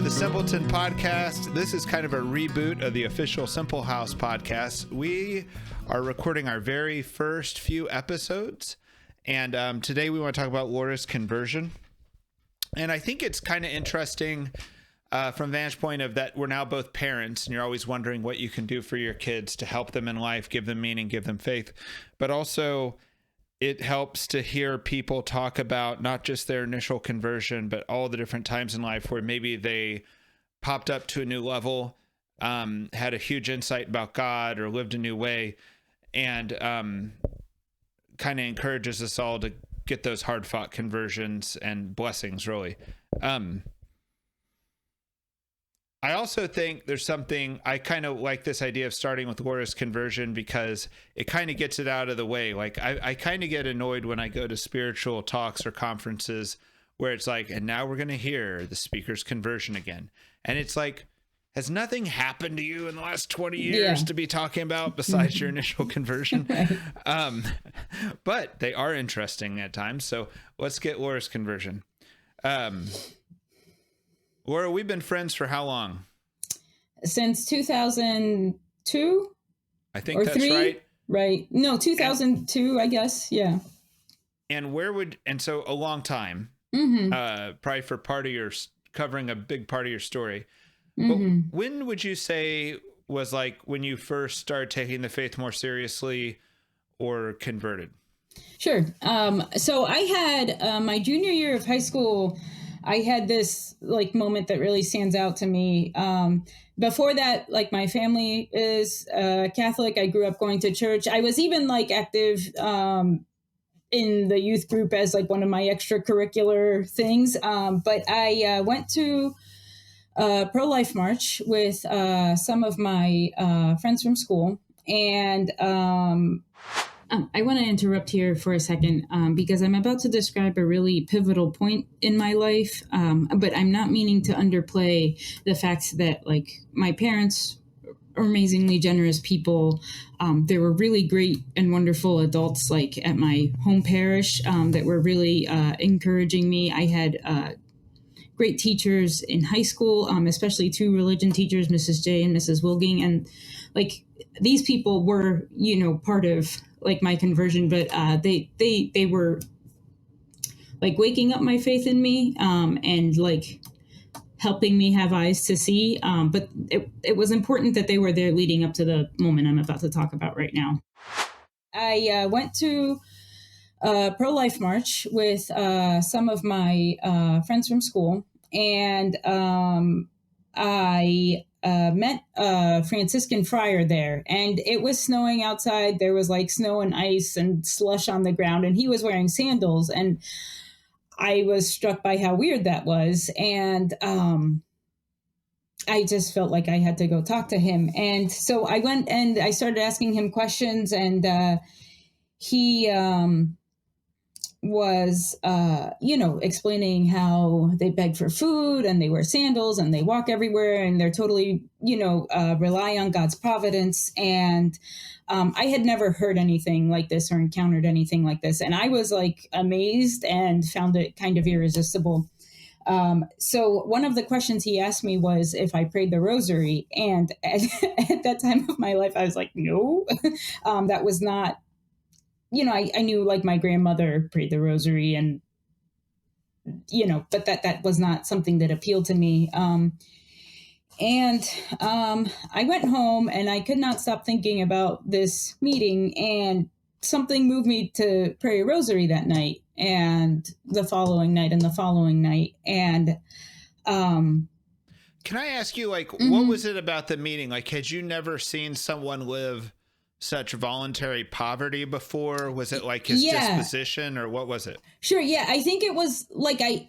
the Simpleton Podcast. This is kind of a reboot of the official Simple House podcast. We are recording our very first few episodes, and today we want to talk about Laura's conversion. And I think it's kind of interesting from the vantage point of that we're now both parents, and you're always wondering what you can do for your kids to help them in life, give them meaning, give them faith. But also, it helps to hear people talk about not just their initial conversion, but all the different times in life where maybe they popped up to a new level, had a huge insight about God, or lived a new way, and kind of encourages us all to get those hard-fought conversions and blessings, really. I also think there's something, I kind of like this idea of starting with Laura's conversion because it kind of gets it out of the way. Like I kind of get annoyed when I go to spiritual talks or conferences where it's like, and now we're going to hear the speaker's conversion again. And it's like, has nothing happened to you in the last 20 years to be talking about besides your initial conversion? But they are interesting at times. So let's get Laura's conversion. Laura, we've been friends for how long? Since 2002? I think that's right. Right. No, 2002, I guess. Yeah. And so a long time, probably for covering a big part of your story. But when would you say was like when you first started taking the faith more seriously or converted? Sure. So I had my junior year of high school, I had this like moment that really stands out to me. Before that, like my family is Catholic. I grew up going to church. I was even like active in the youth group as like one of my extracurricular things. But I went to a pro-life march with some of my friends from school. And I want to interrupt here for a second because I'm about to describe a really pivotal point in my life, but I'm not meaning to underplay the fact that, like, my parents are amazingly generous people. There were really great and wonderful adults, like, at my home parish that were really encouraging me. I had great teachers in high school, especially two religion teachers, Mrs. J and Mrs. Wilging, and, like, these people were, part of like my conversion, but they were like waking up my faith in me and like helping me have eyes to see. But it was important that they were there leading up to the moment I'm about to talk about right now. I went to a pro-life march with some of my friends from school, and I met a Franciscan friar there, and it was snowing outside. There was like snow and ice and slush on the ground, and he was wearing sandals, and I was struck by how weird that was. And I just felt like I had to go talk to him. And so I went and I started asking him questions, and he was, explaining how they beg for food and they wear sandals and they walk everywhere and they're totally, rely on God's providence. And I had never heard anything like this or encountered anything like this. And I was like amazed and found it kind of irresistible. So one of the questions he asked me was if I prayed the rosary. And at that time of my life, I was like, no, that was not, I knew like my grandmother prayed the rosary and, but that was not something that appealed to me. And I went home and I could not stop thinking about this meeting, and something moved me to pray a rosary that night and the following night and the following night. And can I ask you, like, what was it about the meeting? Like, had you never seen someone live such voluntary poverty before? Was it like his disposition, or what was it? Sure. Yeah. I think it was like, I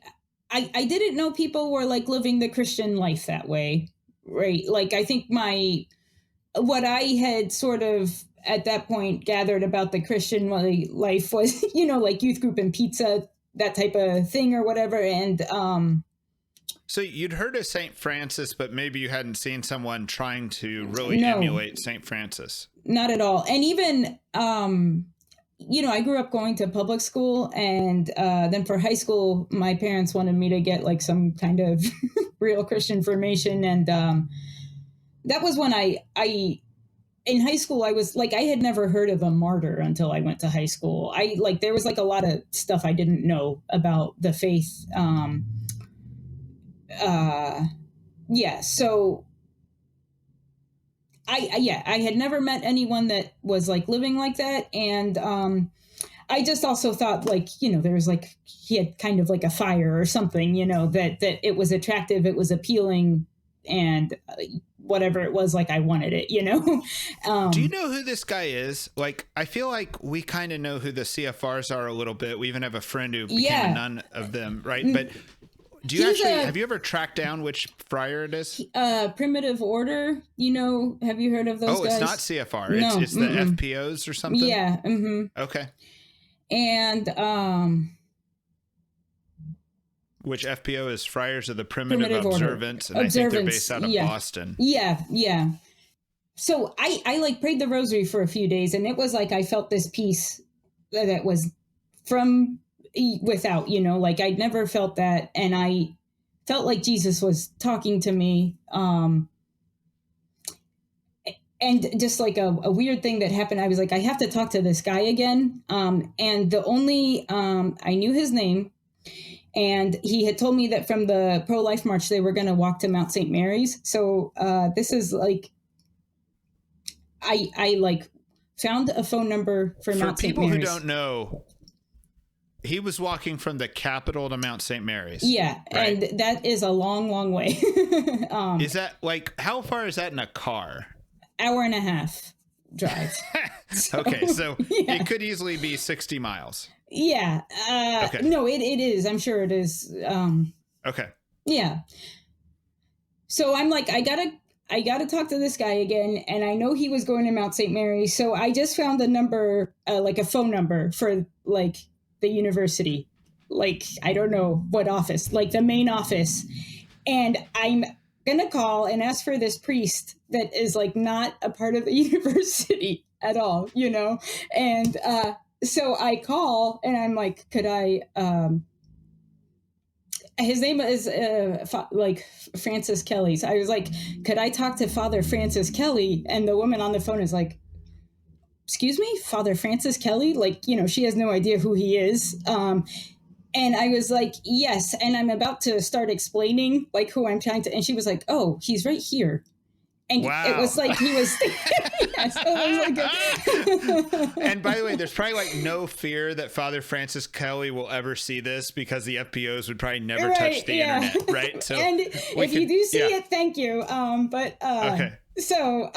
didn't know people were like living the Christian life that way. Right. Like, I think what I had sort of at that point gathered about the Christian life was, like youth group and pizza, that type of thing or whatever. And, so you'd heard of St. Francis, but maybe you hadn't seen someone trying to really emulate St. Francis. Not at all. And even I grew up going to public school, and then for high school, my parents wanted me to get like some kind of real Christian formation. And that was when in high school, I was like, I had never heard of a martyr until I went to high school. There was like a lot of stuff I didn't know about the faith. So I had never met anyone that was like living like that. And I just also thought like, there was like, he had kind of like a fire or something, that it was attractive, it was appealing, and whatever it was, like I wanted it, Do you know who this guy is? Like, I feel like we kind of know who the CFRs are a little bit. We even have a friend who became a nun of them, right? But do you have you ever tracked down which friar it is? Primitive Order, have you heard of those guys? It's not CFR. No, it's the FPOs or something? Yeah. Okay. And which FPO is Friars of the Primitive Observance, and I think they're based out of Boston. Yeah. So I like prayed the rosary for a few days, and it was like I felt this peace that was from without, like I'd never felt that, and I felt like Jesus was talking to me. And just like a weird thing that happened, I was like, I have to talk to this guy again. And the only, I knew his name, and he had told me that from the pro-life march, they were going to walk to Mount St. Mary's. So this is like, I like found a phone number for Mount St. Mary's. For people who don't know, he was walking from the Capitol to Mount St. Mary's. Yeah. Right? And that is a long, long way. Is that like, how far is that in a car? Hour and a half drive. Okay. So it could easily be 60 miles. Yeah. Okay. No, it is. I'm sure it is. Okay. Yeah. So I'm like, I gotta talk to this guy again. And I know he was going to Mount St. Mary. So I just found a number, like a phone number for like the university. Like, I don't know what office, like the main office. And I'm going to call and ask for this priest that is like not a part of the university at all, And so I call and I'm like, could I, his name is like Francis Kelly. So I was like, could I talk to Father Francis Kelly? And the woman on the phone is like, excuse me, Father Francis Kelly? Like, she has no idea who he is. And I was like, yes. And I'm about to start explaining like who I'm trying to, and she was like, oh, he's right here. And wow. It was like he was. Yeah, so it was like and by the way, there's probably like no fear that Father Francis Kelly will ever see this because the FPOs would probably never touch the internet, right? So and if you do see it, thank you. Okay. So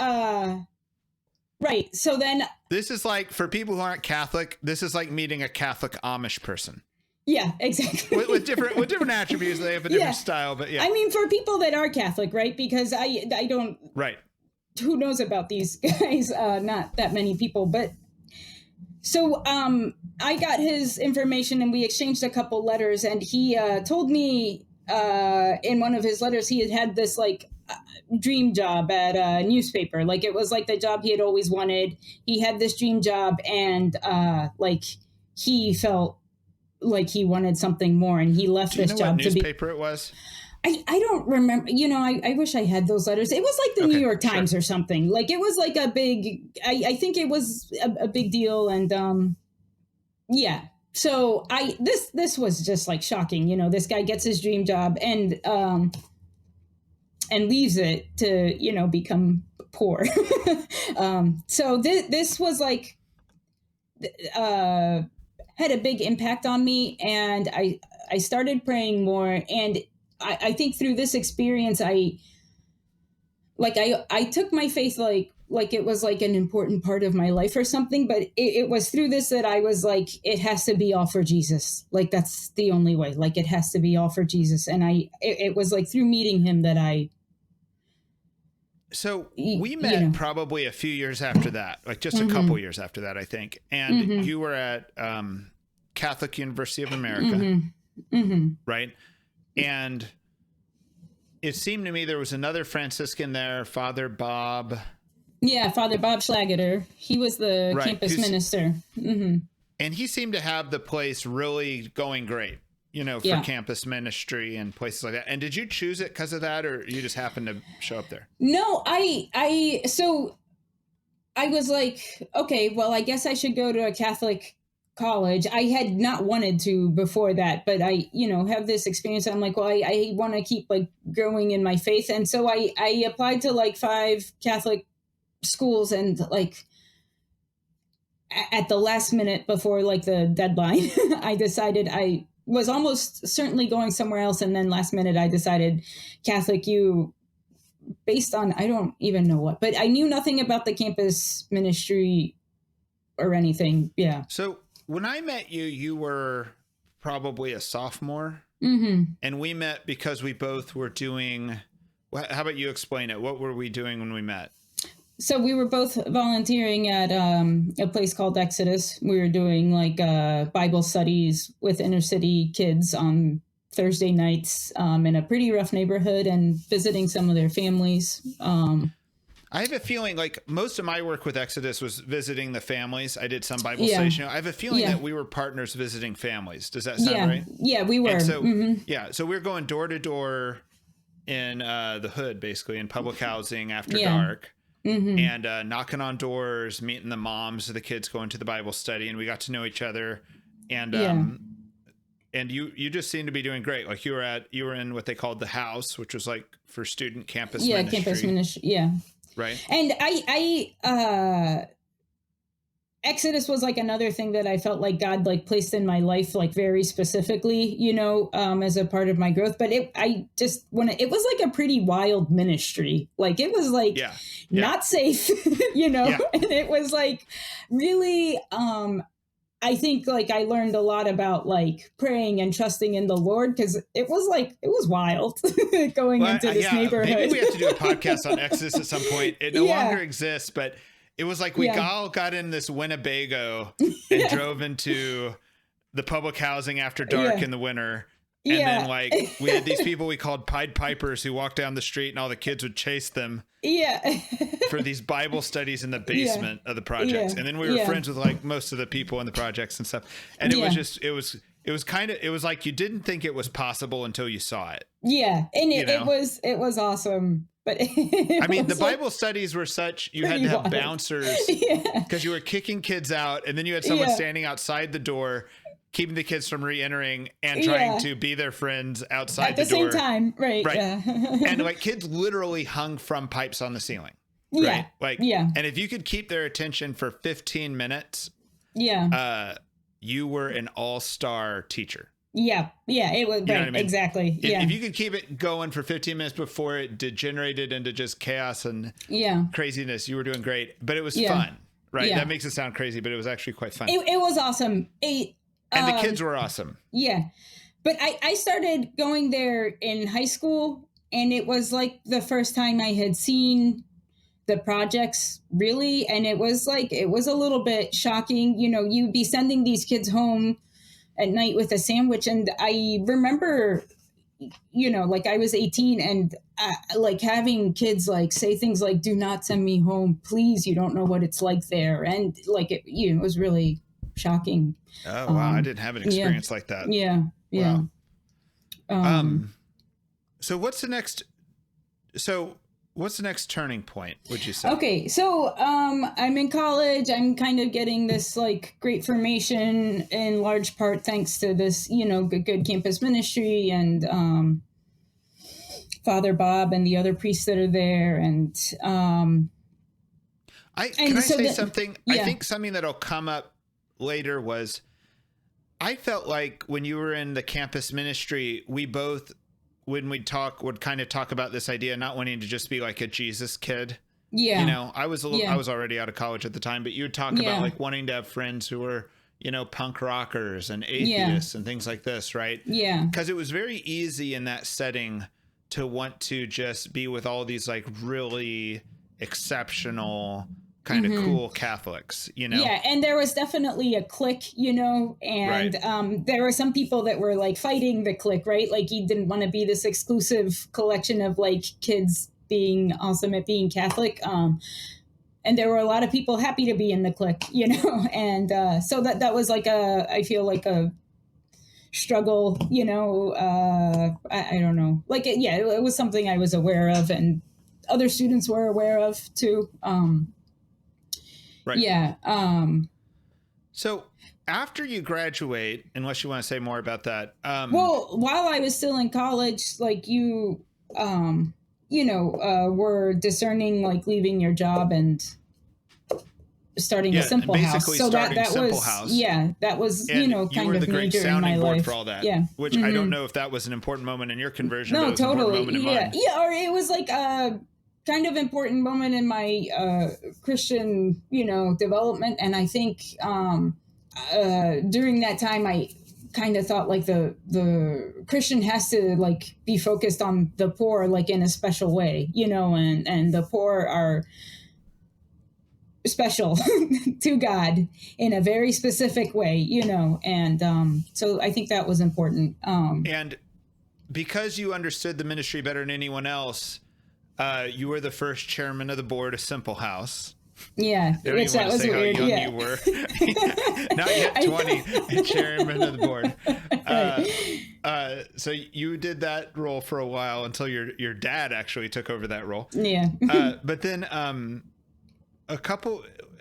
right. So then this is like, for people who aren't Catholic, this is like meeting a Catholic Amish person. Yeah, exactly. with different attributes, they have a different style, but yeah. I mean, for people that are Catholic, right? Because I don't. Right. Who knows about these guys? Not that many people, but so I got his information and we exchanged a couple letters, and he told me in one of his letters he had this like dream job at a newspaper. Like it was like the job he had always wanted. He had this dream job, and like he felt like he wanted something more, and he left this job to be. What newspaper it was? I don't remember. I wish I had those letters. It was like the New York Times or something. Like it was like a big. I think it was a big deal, and yeah. So this was just like shocking. This guy gets his dream job and leaves it to become poor. So this was like. Had a big impact on me, and I started praying more, and I think through this experience I took my faith like it was like an important part of my life or something, but it was through this that I was like, it has to be all for Jesus. Like that's the only way. Like it has to be all for Jesus. And it was like through meeting him that So we met probably a few years after that, like just a couple years after that, I think. And you were at Catholic University of America, right? And it seemed to me there was another Franciscan there, Father Bob. Yeah, Father Bob Schlageter. He was the campus minister. And he seemed to have the place really going great, for campus ministry and places like that. And did you choose it because of that, or you just happened to show up there? No, so I was like, okay, well, I guess I should go to a Catholic college. I had not wanted to before that, but I, have this experience. I'm like, well, I want to keep like growing in my faith. And so I applied to like 5 Catholic schools, and like at the last minute before like the deadline, I decided I was almost certainly going somewhere else. And then last minute I decided Catholic U, based on, I don't even know what, but I knew nothing about the campus ministry or anything. Yeah. So when I met you, you were probably a sophomore, and we met because we both were doing, how about you explain it? What were we doing when we met? So we were both volunteering at a place called Exodus. We were doing like Bible studies with inner city kids on Thursday nights in a pretty rough neighborhood, and visiting some of their families. I have a feeling like most of my work with Exodus was visiting the families. I did some Bible studies. I have a feeling that we were partners visiting families. Does that sound right? Yeah, we were. And so, so we were going door to door in the hood, basically, in public housing after dark. And knocking on doors, meeting the moms of the kids going to the Bible study, and we got to know each other. And and you just seemed to be doing great. Like you were in what they called the house, which was like for student campus ministry. Campus ministry. Right. And I Exodus was like another thing that I felt like God like placed in my life, like very specifically, as a part of my growth. But it was like a pretty wild ministry. Like it was like not safe, and it was like really, I think like I learned a lot about like praying and trusting in the Lord, because it was wild going into this neighborhood. Maybe we have to do a podcast on Exodus at some point. It no longer exists, but it was like we all got in this Winnebago and drove into the public housing after dark in the winter. And then like we had these people we called Pied Pipers who walked down the street, and all the kids would chase them for these Bible studies in the basement of the projects. And then we were friends with like most of the people in the projects and stuff. And it was just, it was like you didn't think it was possible until you saw it. Yeah. And it was awesome. But I mean, the Bible studies were such, you had to have bouncers because you were kicking kids out, and then you had someone standing outside the door, keeping the kids from re-entering and trying to be their friends outside at the door. same time. Right. And like kids literally hung from pipes on the ceiling. Right. And if you could keep their attention for 15 minutes, you were an all-star teacher. Yeah, it was right. I mean? Exactly. If you could keep it going for 15 minutes before it degenerated into just chaos and craziness, you were doing great. But it was fun, right? That makes it sound crazy, but it was actually quite fun. It was awesome. And the kids were awesome. Yeah, but I started going there in high school, and it was like the first time I had seen the projects really, and it was a little bit shocking. You'd be sending these kids home at night with a sandwich. And I remember, like I was 18, and like having kids like say things like, "Do not send me home, please. You don't know what it's like there." And like, it was really shocking. Oh, wow. I didn't have an experience like that. Yeah. Wow. So what's the next turning point, would you say? Okay, so I'm in college. I'm kind of getting this like great formation in large part thanks to this, good campus ministry and Father Bob and the other priests that are there. And can I say something? I think something that'll come up later was I felt like when you were in the campus ministry, we both, when we'd kind of talk about this idea, not wanting to just be like a Jesus kid. Yeah. I was already out of college at the time, but you would talk about like wanting to have friends who were, punk rockers and atheists and things like this, right? Yeah. Because it was very easy in that setting to want to just be with all these like really exceptional kind of cool Catholics, Yeah, and there was definitely a clique, and there were some people that were like fighting the clique, right? Like you didn't want to be this exclusive collection of like kids being awesome at being Catholic. and there were a lot of people happy to be in the clique, and so that was like I feel like a struggle, I don't know, like it was something I was aware of, and other students were aware of too. Right. Yeah. So after you graduate, unless you want to say more about that. Well, while I was still in college, like were discerning, like leaving your job and starting a simple house. So that was house. Yeah, that was and kind of major in my life for all that. Yeah, which I don't know if that was an important moment in your conversion. No, but it was totally. An important moment in mine. Or it was like a kind of important moment in my Christian development, and I think during that time I kind of thought like the Christian has to like be focused on the poor, like in a special way, and the poor are special to God in a very specific way, and so I think that was important. And because you understood the ministry better than anyone else, you were the first chairman of the board of Simple House. Yeah, which that was weird. How young you were. Not yet 20, chairman of the board. So you did that role for a while until your dad actually took over that role. Yeah. But then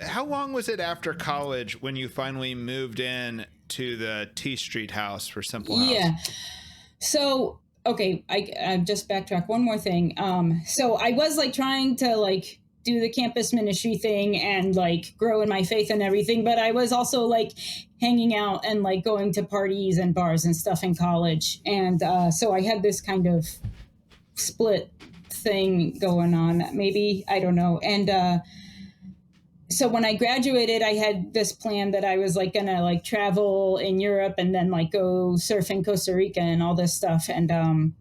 how long was it after college when you finally moved in to the T Street house for Simple House? Yeah. So, okay, I just backtrack one more thing. So I was like trying to like do the campus ministry thing and like grow in my faith and everything, but I was also like hanging out and like going to parties and bars and stuff in college. And so I had this kind of split thing going on, maybe, I don't know. And so when I graduated, I had this plan that I was like gonna like travel in Europe and then like go surf in Costa Rica and all this stuff. And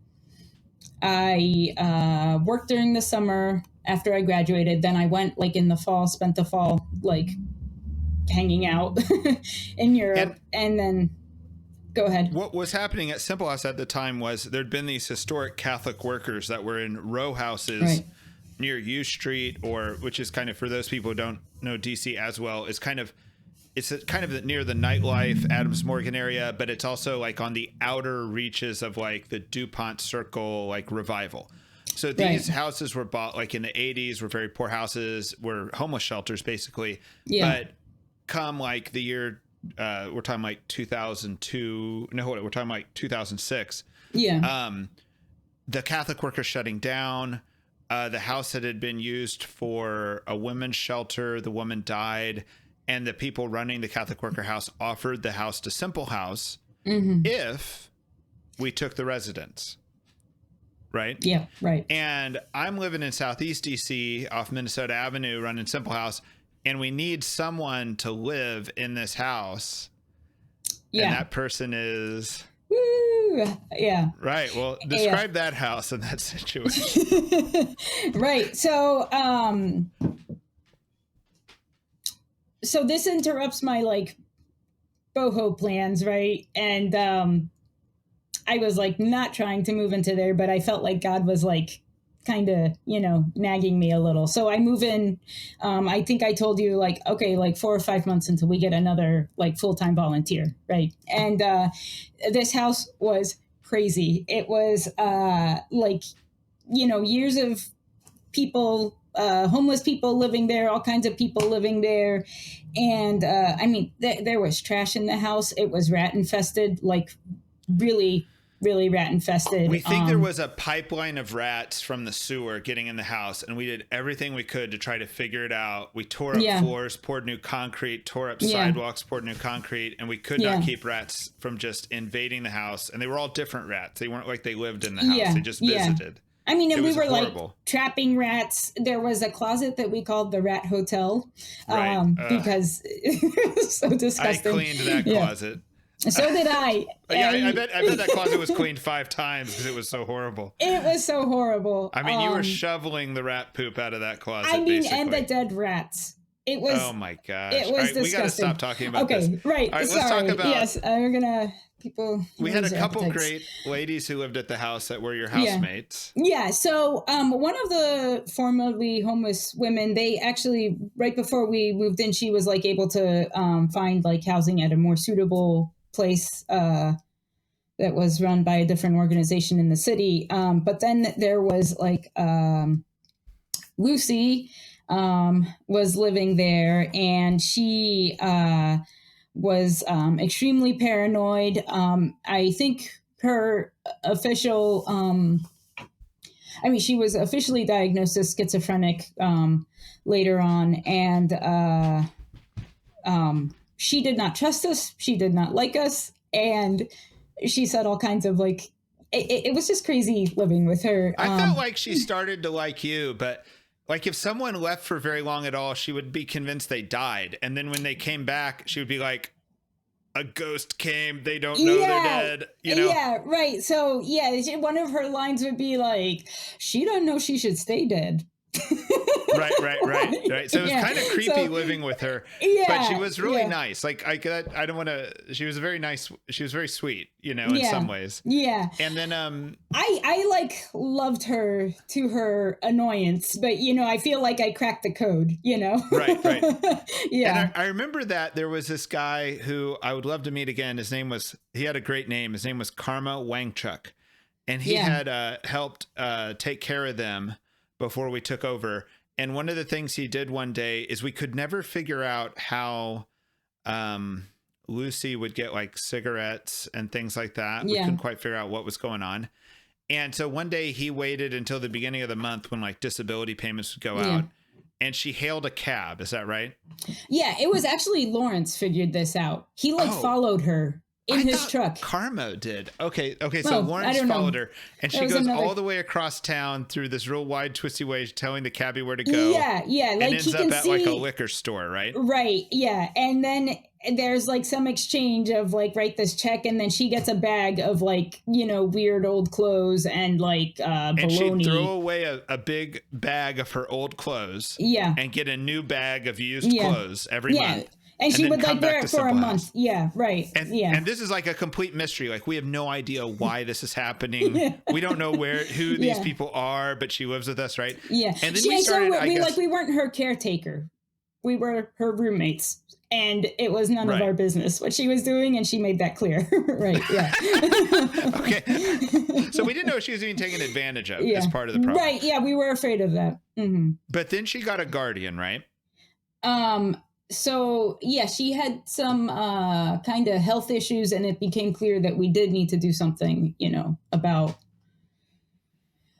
I worked during the summer after I graduated. Then I went like in the fall, spent the fall like hanging out in Europe, and then go ahead. What was happening at Simple House at the time was there'd been these historic Catholic workers that were in row houses near U Street, which is kind of, for those people who don't know DC as well, it's kind of near the nightlife, Adams Morgan area, but it's also like on the outer reaches of like the DuPont Circle, like Revival. So these houses were bought like in the 80s, were very poor houses, were homeless shelters basically. Yeah. But come like the year, we're talking like 2002, we're talking like 2006. Yeah. The Catholic workers shutting down. The house that had been used for a women's shelter, the woman died, and the people running the Catholic worker house offered the house to Simple House if we took the residents. Right? Yeah, right. And I'm living in Southeast DC off Minnesota Avenue running Simple House, and we need someone to live in this house. Yeah. And that person is... Woo! Yeah. Right. Well, describe that house and that situation. Right. So, so this interrupts my like boho plans, right? And I was like not trying to move into there, but I felt like God was like kind of, nagging me a little. So I move in. I think I told you like, okay, like 4 or 5 months until we get another like full-time volunteer. Right. And this house was crazy. It was like, years of people, homeless people living there, all kinds of people living there. And I mean, there was trash in the house. It was rat infested, like really rat infested. We think there was a pipeline of rats from the sewer getting in the house, and we did everything we could to try to figure it out. We tore up floors, poured new concrete, tore up sidewalks, poured new concrete, and we could not keep rats from just invading the house. And they were all different rats. They weren't like they lived in the house. They just visited. I mean, and we were horrible. Like trapping rats. There was a closet that we called the Rat Hotel because it was so disgusting. I cleaned that closet. So did I. I bet that closet was cleaned 5 times because it was so horrible. It was so horrible. I mean, you were shoveling the rat poop out of that closet. I mean, basically. And the dead rats. It was. Oh my gosh! It was disgusting. We got to stop talking about this. Okay, right. All right, sorry. let's talk about. Yes, we're gonna people we had a lose their couple appetites. great ladies who lived at the house that were your housemates. Yeah. So one of the formerly homeless women, they actually, right before we moved in, she was like able to find like housing at a more suitable place that was run by a different organization in the city. But then there was like Lucy was living there, and she was extremely paranoid. I think her official, she was officially diagnosed as schizophrenic later on, and she did not trust us. She did not like us, and she said all kinds of like, it was just crazy living with her. I felt like she started to like you, but like if someone left for very long at all, she would be convinced they died. And then when they came back, she would be like, a ghost came. They don't know they're dead. You know? Yeah, right. So yeah, one of her lines would be like, she doesn't know she should stay dead. Right. So it was kind of creepy living with her, but she was really nice. Like I don't want to, she was very nice. She was very sweet, you know, in some ways. Yeah. And then, I like loved her to her annoyance, but you know, I feel like I cracked the code, you know? Right. Yeah. And I remember that there was this guy who I would love to meet again. He had a great name. His name was Karma Wangchuk, and he had helped take care of them before we took over. And one of the things he did one day is we could never figure out how Lucy would get like cigarettes and things like that. We couldn't quite figure out what was going on. And so one day he waited until the beginning of the month when like disability payments would go out, and she hailed a cab. Is that right? Yeah, it was actually Lawrence figured this out. He followed her in his truck. Carmo did. Okay. So Lawrence followed her, and she goes all the way across town through this real wide, twisty way, telling the cabbie where to go. Yeah. Like and ends up at like a liquor store, right? Right. Yeah. And then there's like some exchange of like, write this check, and then she gets a bag of like, you know, weird old clothes and like bologna. And she'd throw away a big bag of her old clothes. Yeah. And get a new bag of used clothes every month. And she would like wear it for a month. Yeah, right. And this is like a complete mystery. Like we have no idea why this is happening. We don't know who these people are, but she lives with us, right? Yeah. And then we started, we weren't her caretaker. We were her roommates. And it was none of our business what she was doing, and she made that clear. Right, yeah. Okay. So we didn't know she was being taken advantage of as part of the problem. Right, yeah, we were afraid of that. Mm-hmm. But then she got a guardian, right? So yeah, she had some kind of health issues, and it became clear that we did need to do something, you know, about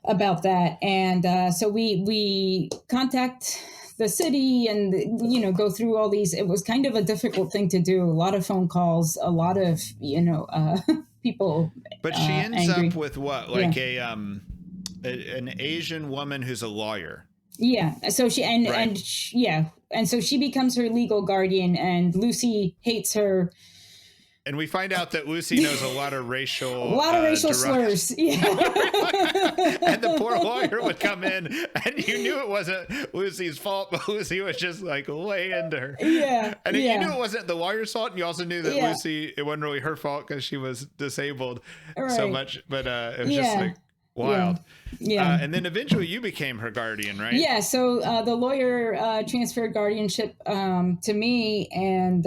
that. And so we contact the city and, you know, go through all these. It was kind of a difficult thing to do. A lot of phone calls, a lot of, you know, people. But she ends angry. Up with what? Like an Asian woman who's a lawyer. Yeah. So and so she becomes her legal guardian, and Lucy hates her. And we find out that Lucy knows a lot of racial slurs. Yeah. And the poor lawyer would come in, and you knew it wasn't Lucy's fault, but Lucy was just like lay into her. Yeah. And you knew it wasn't the lawyer's fault, and you also knew that Lucy, it wasn't really her fault because she was disabled so much. But it was just like wild. Yeah. And then eventually you became her guardian, right? Yeah. So the lawyer transferred guardianship to me, and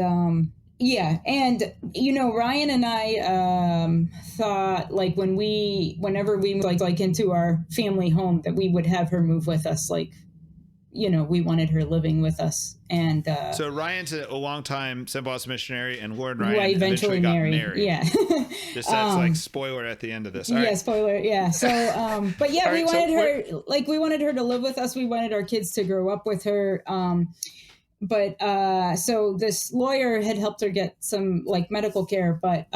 and you know, Ryan and I thought like whenever we moved like into our family home, that we would have her move with us. Like, you know, we wanted her living with us. And so Ryan's a longtime Simple House missionary, and Lord Ryan eventually got married. Yeah. Just that's like spoiler at the end of this. All right. Spoiler. Yeah. So, but yeah, we wanted her to live with us. We wanted our kids to grow up with her. But so this lawyer had helped her get some like medical care, but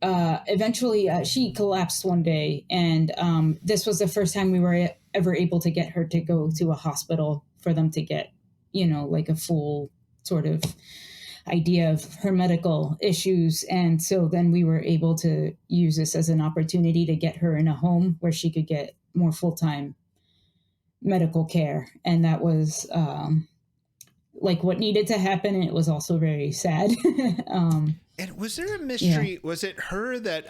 eventually she collapsed one day, and this was the first time we were ever able to get her to go to a hospital for them to get, you know, like a full sort of idea of her medical issues. And so then we were able to use this as an opportunity to get her in a home where she could get more full-time medical care. And that was like what needed to happen. And it was also very sad. And was there a mystery? Yeah. Was it her that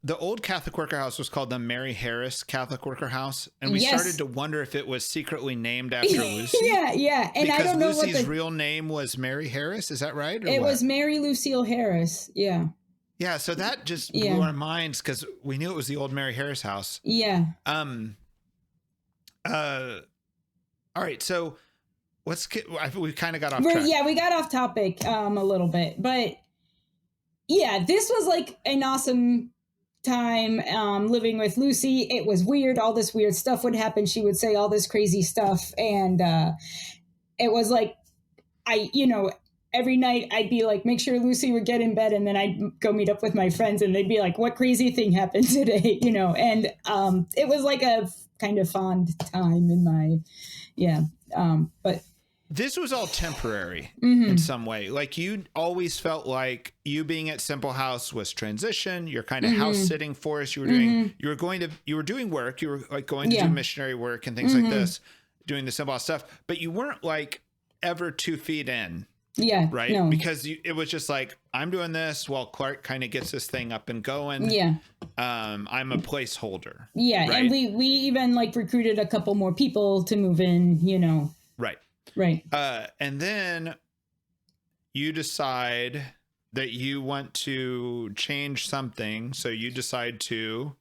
the old Catholic worker house was called the Mary Harris Catholic worker house, and we started to wonder if it was secretly named after Lucy? Yeah. And because I don't know Lucy's what real name was Mary Harris. Is that right? It was Mary Lucille Harris. Yeah. Yeah. So that just blew our minds because we knew it was the old Mary Harris house. Yeah. All right. So we kind of got off track. Yeah, we got off topic a little bit, but yeah, this was like an awesome time living with Lucy. It was weird. All this weird stuff would happen. She would say all this crazy stuff. And it was like, every night I'd be like, make sure Lucy would get in bed. And then I'd go meet up with my friends and they'd be like, what crazy thing happened today? And it was like a kind of fond time in my, but this was all temporary in some way. Like you always felt like you being at Simple House was transition. You're kind of house sitting for us. You were doing, you were doing work. You were like going to do missionary work and things like this, doing the Simple House stuff, but you weren't like ever 2 feet in. Yeah. Right. No. Because it was just like, I'm doing this while Clark kind of gets this thing up and going. Yeah. I'm a placeholder. Yeah. Right? And we even like recruited a couple more people to move in, Right. Right. And then you decide that you want to change something. So you decide to.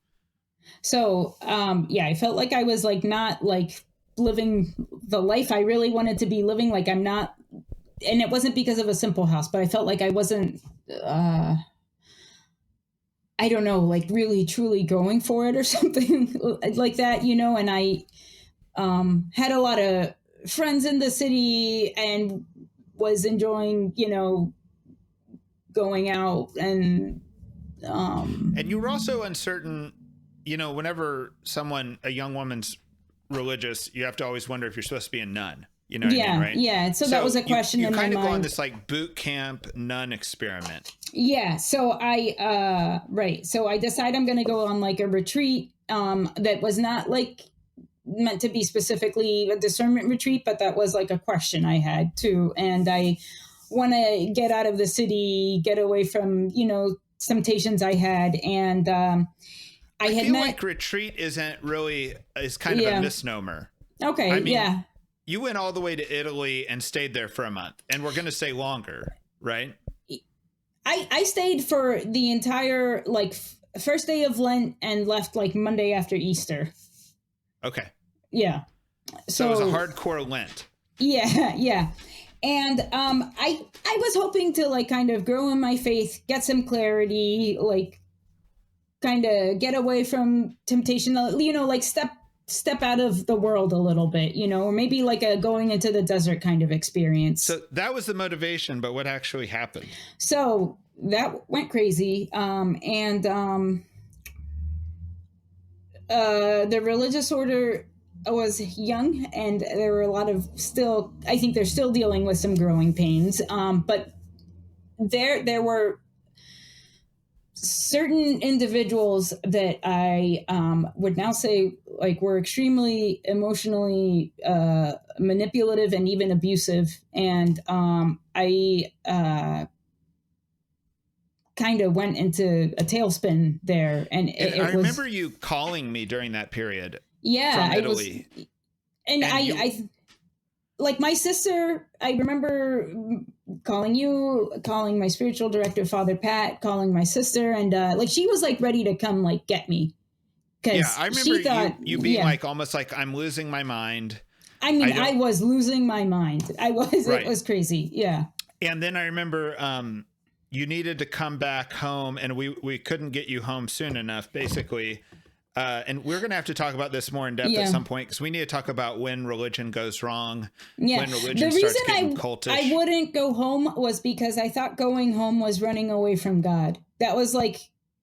So, I felt like I was like, not like living the life I really wanted to be living. Like I'm not, and it wasn't because of a Simple House, but I felt like I wasn't, I don't know, like really truly going for it or something like that, and I had a lot of friends in the city and was enjoying, going out and you were also uncertain, whenever a young woman's religious, you have to always wonder if you're supposed to be a nun. You know what I mean, right? Yeah. So that was a question in my mind. You kind of go on this like boot camp nun experiment. Yeah. So So I decide I'm going to go on like a retreat that was not like meant to be specifically a discernment retreat, but that was like a question I had too. And I want to get out of the city, get away from, temptations I had. And I feel like retreat is kind of a misnomer. Okay. I mean, you went all the way to Italy and stayed there for a month, and we're going to stay longer, right? I stayed for the entire like first day of Lent and left like Monday after Easter. Okay. Yeah. So it was a hardcore Lent. Yeah. And I was hoping to like kind of grow in my faith, get some clarity, like kind of get away from temptation, like step out of the world a little bit, or maybe like a going into the desert kind of experience. So that was the motivation, but what actually happened? So that went crazy. The religious order was young and there were a lot of I think they're still dealing with some growing pains. But there were certain individuals that I would now say like were extremely emotionally manipulative and even abusive. And I kind of went into a tailspin there. And I remember you calling me during that period. Yeah. From Italy. I like my sister, I remember calling you, calling my spiritual director, Father Pat, calling my sister. And like, she was like ready to come like get me. Yeah, I remember you being like, almost like I'm losing my mind. I mean, I was losing my mind. It was crazy. Yeah. And then I remember you needed to come back home and we couldn't get you home soon enough, basically. And we're going to have to talk about this more in depth at some point because we need to talk about when religion goes wrong, when religion starts getting cultish. I wouldn't go home was because I thought going home was running away from God. That was like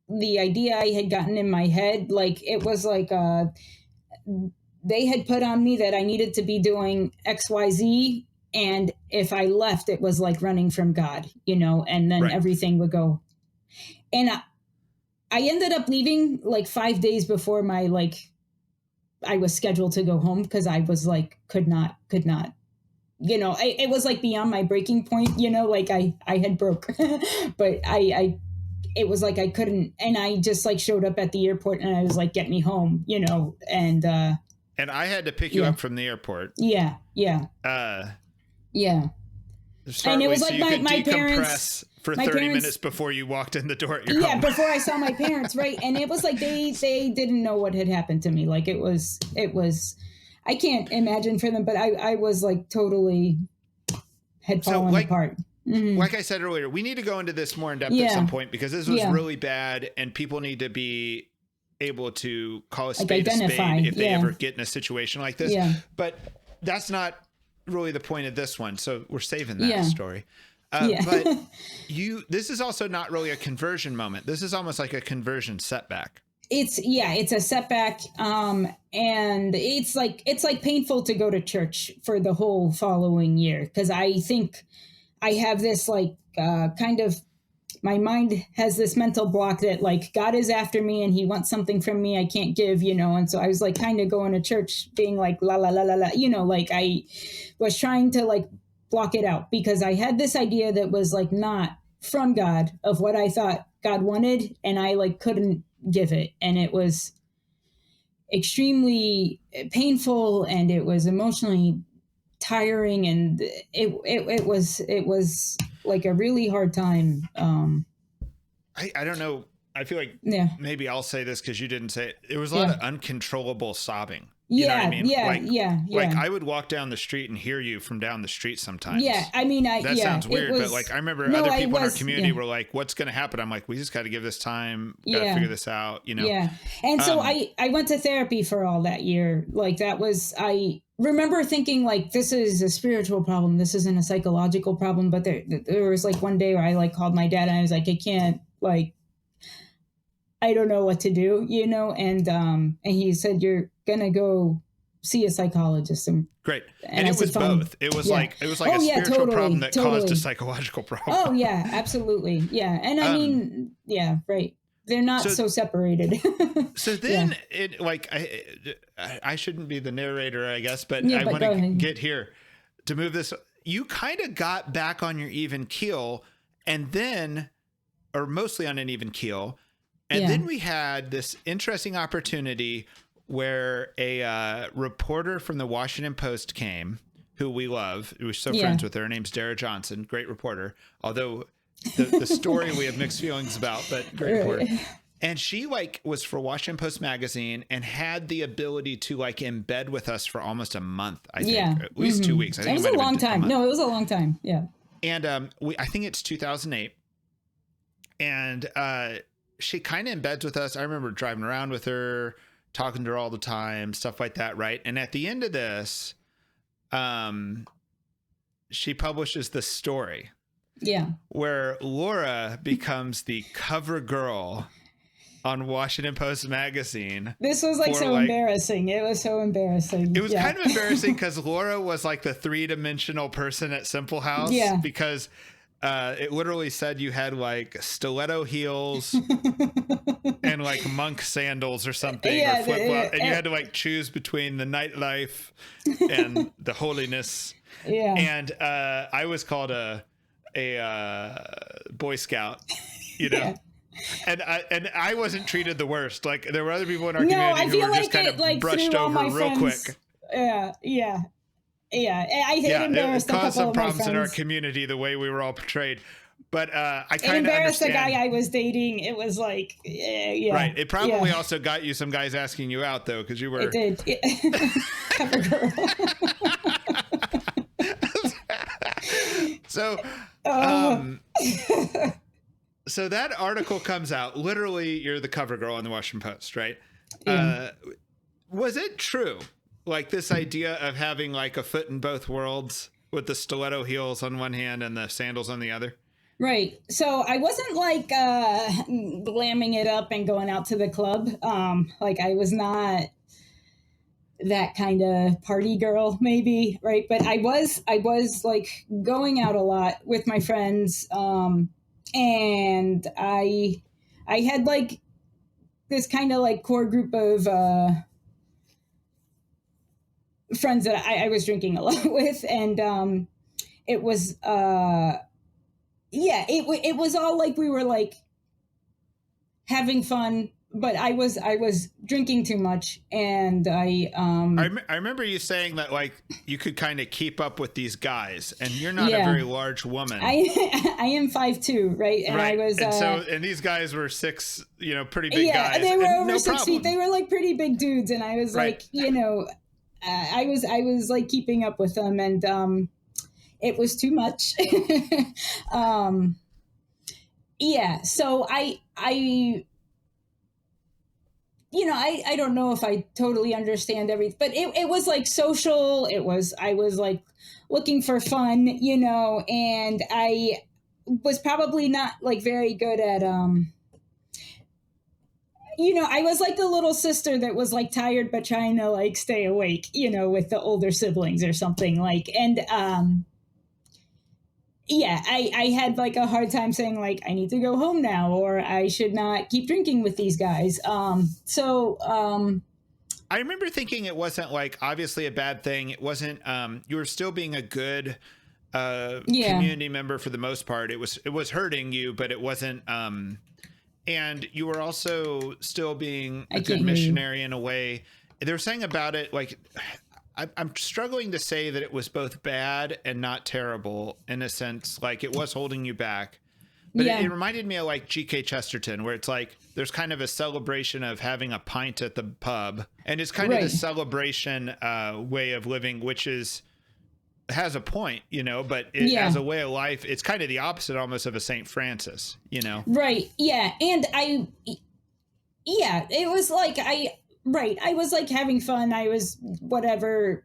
the idea I had gotten in my head. Like it was like they had put on me that I needed to be doing XYZ. And if I left, it was like running from God, and then everything would go. And I ended up leaving like 5 days before I was scheduled to go home because I was like, could not it was like beyond my breaking point, like I had broke, but it was like I couldn't, and I just like showed up at the airport and I was like, get me home, and I had to pick you up from the airport. Yeah. And it was like my parents for 30 minutes before you walked in the door at your home. Before I saw my parents, right? And it was like they didn't know what had happened to me. Like it was I can't imagine for them, but I was like totally had fallen apart. Mm-hmm. Like I said earlier, we need to go into this more in depth at some point, because this was really bad, and people need to be able to call a spade a spade if they ever get in a situation like this. Yeah. But that's not really the point of this one, so we're saving that story. But this is also not really a conversion moment. This is almost like a conversion setback. It's a setback, and it's like painful to go to church for the whole following year, because I think I have this like kind of, my mind has this mental block that like God is after me and he wants something from me I can't give, and so I was like kind of going to church being like la la la la la, like I was trying to like block it out, because I had this idea that was like not from God of what I thought God wanted, and I like couldn't give it, and it was extremely painful, and it was emotionally tiring, and it was like a really hard time. I don't know. I feel like maybe I'll say this because you didn't say it. It was a lot of uncontrollable sobbing. You know what I mean? Like I would walk down the street and hear you from down the street sometimes. Yeah, I mean, that sounds weird, but like I remember other people in our community were like, "What's going to happen?" I'm like, "We just got to give this time. Got to figure this out." Yeah, and so I went to therapy for all that year. Like that was I remember thinking like, this is a spiritual problem. This isn't a psychological problem. But there was like one day where I like called my dad and I was like, I can't, like, I don't know what to do, and he said, you're going to go see a psychologist. Great. And it was both. It was like a spiritual problem that caused a psychological problem. Oh yeah, absolutely. Yeah. And I mean, right. They're not so separated. So then I shouldn't be the narrator, I guess, but I want to get here to move this. You kind of got back on your even keel, and then, or mostly on an even keel. And then we had this interesting opportunity where a reporter from the Washington Post came, who we love. We're so friends with her. Her name's Dara Johnson, great reporter. Although the story we have mixed feelings about, but great reporter. And she was for Washington Post magazine and had the ability to like embed with us for almost a month. I think at least 2 weeks. I think it was a long time. No, it was a long time. Yeah. And I think it's 2008. And she kind of embeds with us. I remember driving around with her, talking to her all the time, stuff like that, right? And at the end of this, she publishes this story. Yeah. Where Laura becomes the cover girl on Washington Post magazine. This was like so embarrassing. It was so embarrassing. It was kind of embarrassing because Laura was like the 3-dimensional person at Simple House. Yeah. Because it literally said you had like stiletto heels and like monk sandals or something, or flip-flop, and you had to like choose between the nightlife and the holiness. Yeah. And I was called a Boy Scout, Yeah. And I wasn't treated the worst. Like there were other people in our community who were just kind of brushed over real quick. Yeah. I embarrassed it caused some a couple of my problems friends in our community the way we were all portrayed. But I kind of embarrassed understand. the guy I was dating. It was like, right. It probably also got you some guys asking you out though, because you were. It did. Cover girl. So that article comes out. Literally, you're the cover girl on the Washington Post, right? Was it true? Like this idea of having like a foot in both worlds with the stiletto heels on one hand and the sandals on the other? Right. So I wasn't like glamming it up and going out to the club. Like I was not that kind of party girl, maybe, right? But I was like going out a lot with my friends, and I had like this kind of like core group of friends that I was drinking a lot with. And it was, it was all like we were like having fun, but I was drinking too much, and I remember you saying that like you could kind of keep up with these guys, and you're not a very large woman. I am 5'2", right? And right. I was and these guys were pretty big guys. Yeah, they were over no 6 feet. They were like pretty big dudes, and I was like, I was like keeping up with them, and it was too much. So I don't know if I totally understand everything, but it was like social. I was like looking for fun, and I was probably not like very good at, I was like the little sister that was like tired, but trying to like stay awake, with the older siblings or something like, and, I had like a hard time saying like, I need to go home now, or I should not keep drinking with these guys. I remember thinking it wasn't like obviously a bad thing. It wasn't, you were still being a good, community member for the most part. It was hurting you, but it wasn't, and you were also still being a good missionary in a way. They were saying about it, like, I'm struggling to say that it was both bad and not terrible in a sense, like it was holding you back. But it reminded me of like G.K. Chesterton, where it's like there's kind of a celebration of having a pint at the pub. And it's kind of a celebration way of living, which has a point, but as a way of life, it's kind of the opposite almost of a St. Francis, Right. Yeah. And it was like I was like having fun. I was whatever.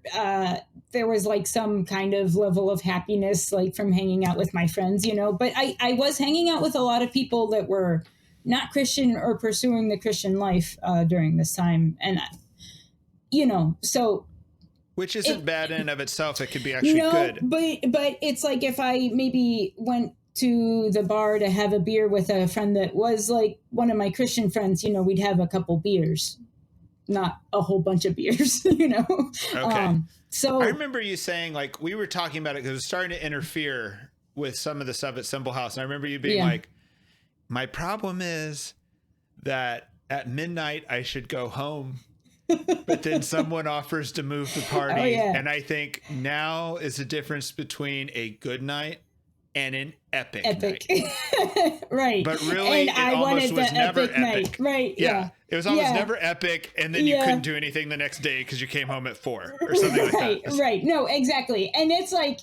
There was like some kind of level of happiness, like from hanging out with my friends, but I was hanging out with a lot of people that were not Christian or pursuing the Christian life during this time. And, so. Which isn't bad in and of itself. It could be actually good. But it's like if I maybe went to the bar to have a beer with a friend that was like one of my Christian friends, we'd have a couple beers. Not a whole bunch of beers, Okay. So I remember you saying like we were talking about it because it was starting to interfere with some of the stuff at Simple House. And I remember you being like, my problem is that at midnight I should go home, but then someone offers to move the party. And I think now is the difference between a good night and an epic night. Right. But really, it almost was never epic. Night. Right. Yeah. It was almost never epic. And then you couldn't do anything the next day because you came home at 4 or something like that. Right. No, exactly. And it's like,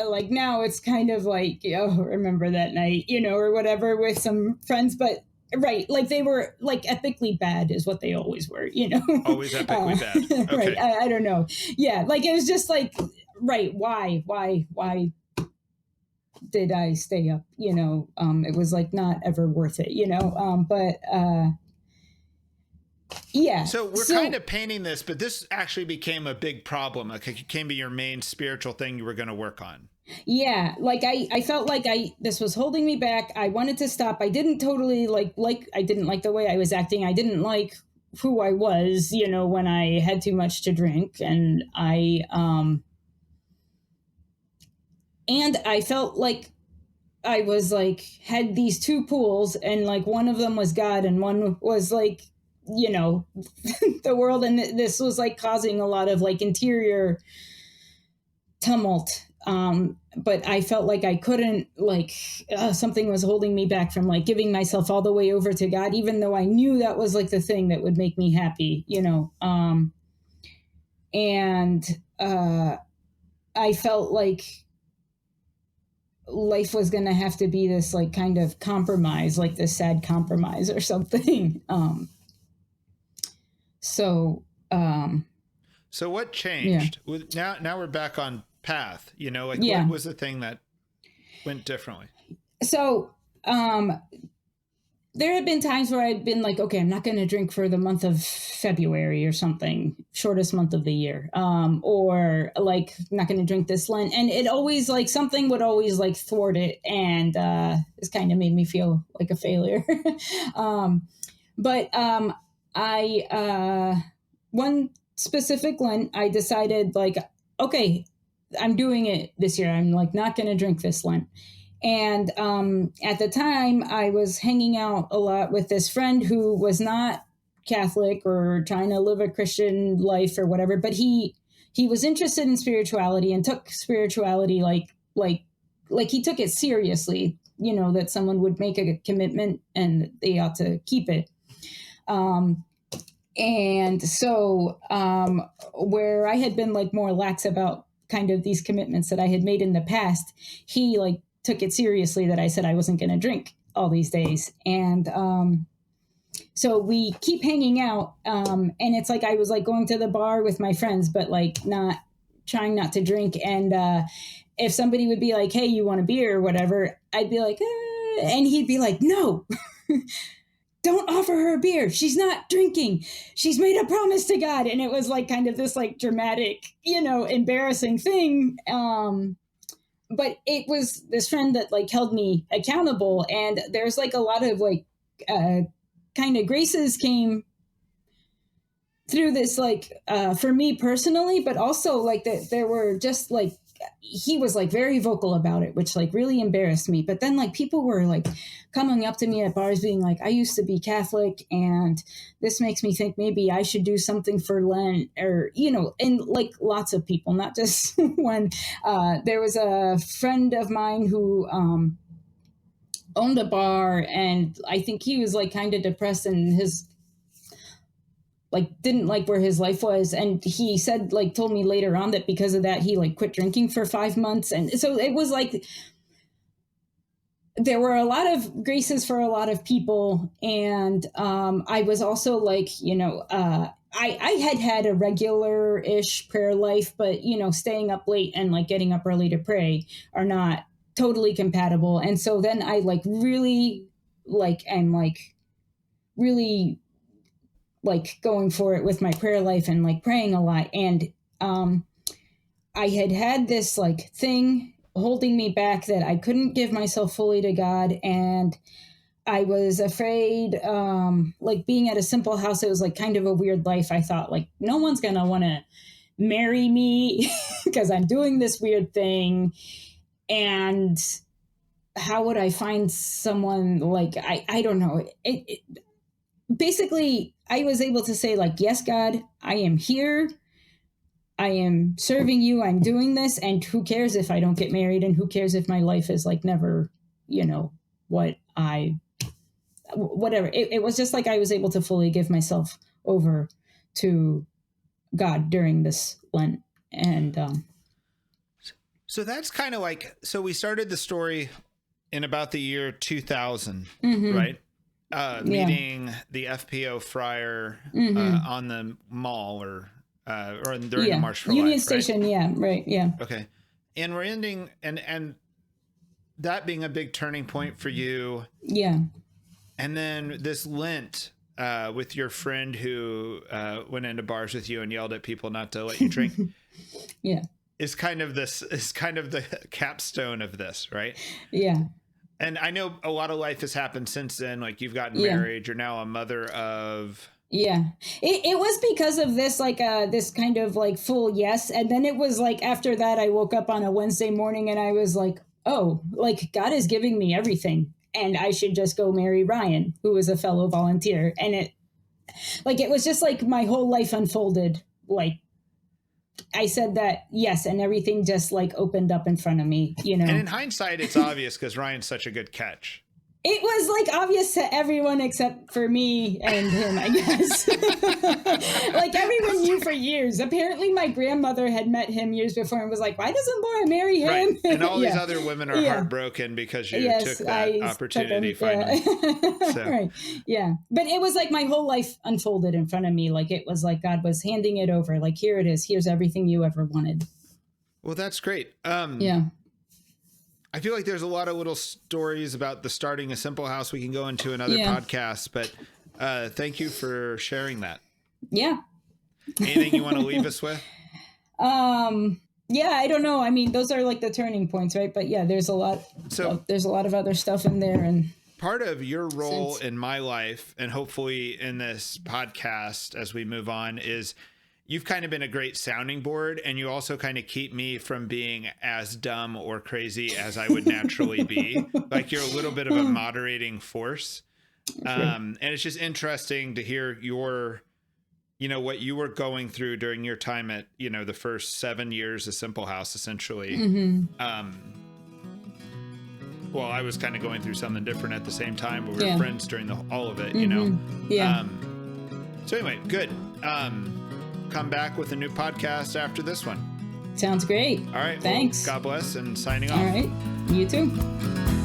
like now it's kind of like, remember that night, or whatever with some friends. But right. Like they were like epically bad is what they always were, Always epically bad. Okay. Right. I don't know. Yeah. Like it was just like, right. Why did I stay up? It was like not ever worth it, So we're kind of painting this, but this actually became a big problem. Like it became your main spiritual thing you were going to work on. Yeah. Like I felt like this was holding me back. I wanted to stop. I didn't totally like, I didn't like the way I was acting. I didn't like who I was, when I had too much to drink. And I felt like I was like, had these two pools and like one of them was God and one was like, the world. And this was like causing a lot of like interior tumult. But I felt like I couldn't like, something was holding me back from like giving myself all the way over to God, even though I knew that was like the thing that would make me happy, I felt like life was going to have to be this like kind of compromise, like this sad compromise or something. So what changed? Now we're back on path, what was the thing that went differently? So, there have been times where I've been like, okay, I'm not going to drink for the month of February or something, shortest month of the year. Or like, I'm not going to drink this Lent. And it always like, something would always like thwart it. And, this kind of made me feel like a failure. But one specific Lent, I decided like, okay, I'm doing it this year. I'm like not going to drink this Lent. And at the time, I was hanging out a lot with this friend who was not Catholic or trying to live a Christian life or whatever, but he was interested in spirituality and took spirituality like he took it seriously, you know, that someone would make a commitment and they ought to keep it. And so where I had been like more lax about kind of these commitments that I had made in the past, he like took it seriously that I said I wasn't going to drink all these days. And so we keep hanging out. And it's like I was like going to the bar with my friends, but like trying not to drink. And if somebody would be like, hey, you want a beer or whatever, I'd be like, and he'd be like, no. Don't offer her a beer. She's not drinking. She's made a promise to God. And it was like kind of this like dramatic, you know, embarrassing thing. But it was this friend that like held me accountable. And there's like a lot of like kind of graces came through this, like for me personally, but also like that there were just like, he was like very vocal about it, which like really embarrassed me. But then like people were like coming up to me at bars being like, I used to be Catholic and this makes me think maybe I should do something for Lent, or, you know, and like lots of people, not just one. There was a friend of mine who owned a bar, and I think he was like kind of depressed and his like didn't like where his life was. And he said, like, told me later on that because of that, he like quit drinking for 5 months. And so it was like, there were a lot of graces for a lot of people. And I was also like, you know, I had a regular-ish prayer life, but, you know, staying up late and like getting up early to pray are not totally compatible. And so then I like really like, am like really like going for it with my prayer life and like praying a lot. And I had this like thing holding me back that I couldn't give myself fully to God. And I was afraid, like being at a simple house, it was like kind of a weird life. I thought like, no one's going to want to marry me because I'm doing this weird thing. And how would I find someone like, I don't know. Basically, I was able to say like, yes, God, I am here. I am serving you. I'm doing this. And who cares if I don't get married? And who cares if my life is like never, you know, whatever. It was just like I was able to fully give myself over to God during this Lent. And so that's kind of like, so we started the story in about the year 2000, right? Meeting the FPO friar on the mall or during the March for Union Life, Station, right? Yeah. Okay. And we're ending, and that being a big turning point for you. Yeah. And then this Lent with your friend who went into bars with you and yelled at people not to let you drink. Yeah. Is kind of the capstone of this, right? Yeah. And I know a lot of life has happened since then. Like you've gotten married, you're now a mother of. Yeah, it was because of this, like this kind of like full yes. And then it was like after that, I woke up on a Wednesday morning and I was like, oh, like God is giving me everything and I should just go marry Ryan, who was a fellow volunteer. And it was just like my whole life unfolded. Like I said that yes, and everything just like opened up in front of me, you know. And in hindsight, it's obvious because Ryan's such a good catch. It was like obvious to everyone except for me and him, I guess. Like everyone knew for years. Apparently my grandmother had met him years before and was like, why doesn't Laura marry him? Right. And all these other women are heartbroken because you took that opportunity finally. So. Right. Yeah. But it was like my whole life unfolded in front of me. Like it was like God was handing it over. Like, here it is. Here's everything you ever wanted. Well, that's great. Yeah. I feel like there's a lot of little stories about the starting a simple house we can go into another podcast, but thank you for sharing that. Yeah. Anything you want to leave us with? Yeah, I don't know. I mean, those are like the turning points, right? But yeah, there's a lot. So there's a lot of other stuff in there, and part of your role in my life, and hopefully in this podcast as we move on, is you've kind of been a great sounding board, and you also kind of keep me from being as dumb or crazy as I would naturally be. Like, you're a little bit of a moderating force. And it's just interesting to hear your, what you were going through during your time at, the first 7 years of Simple House, essentially. Well, I was kind of going through something different at the same time, but we were friends during all of it, Yeah. So anyway, good. Come back with a new podcast after this one. Sounds great. All right. Thanks. Well, God bless, and signing off. All right. You too.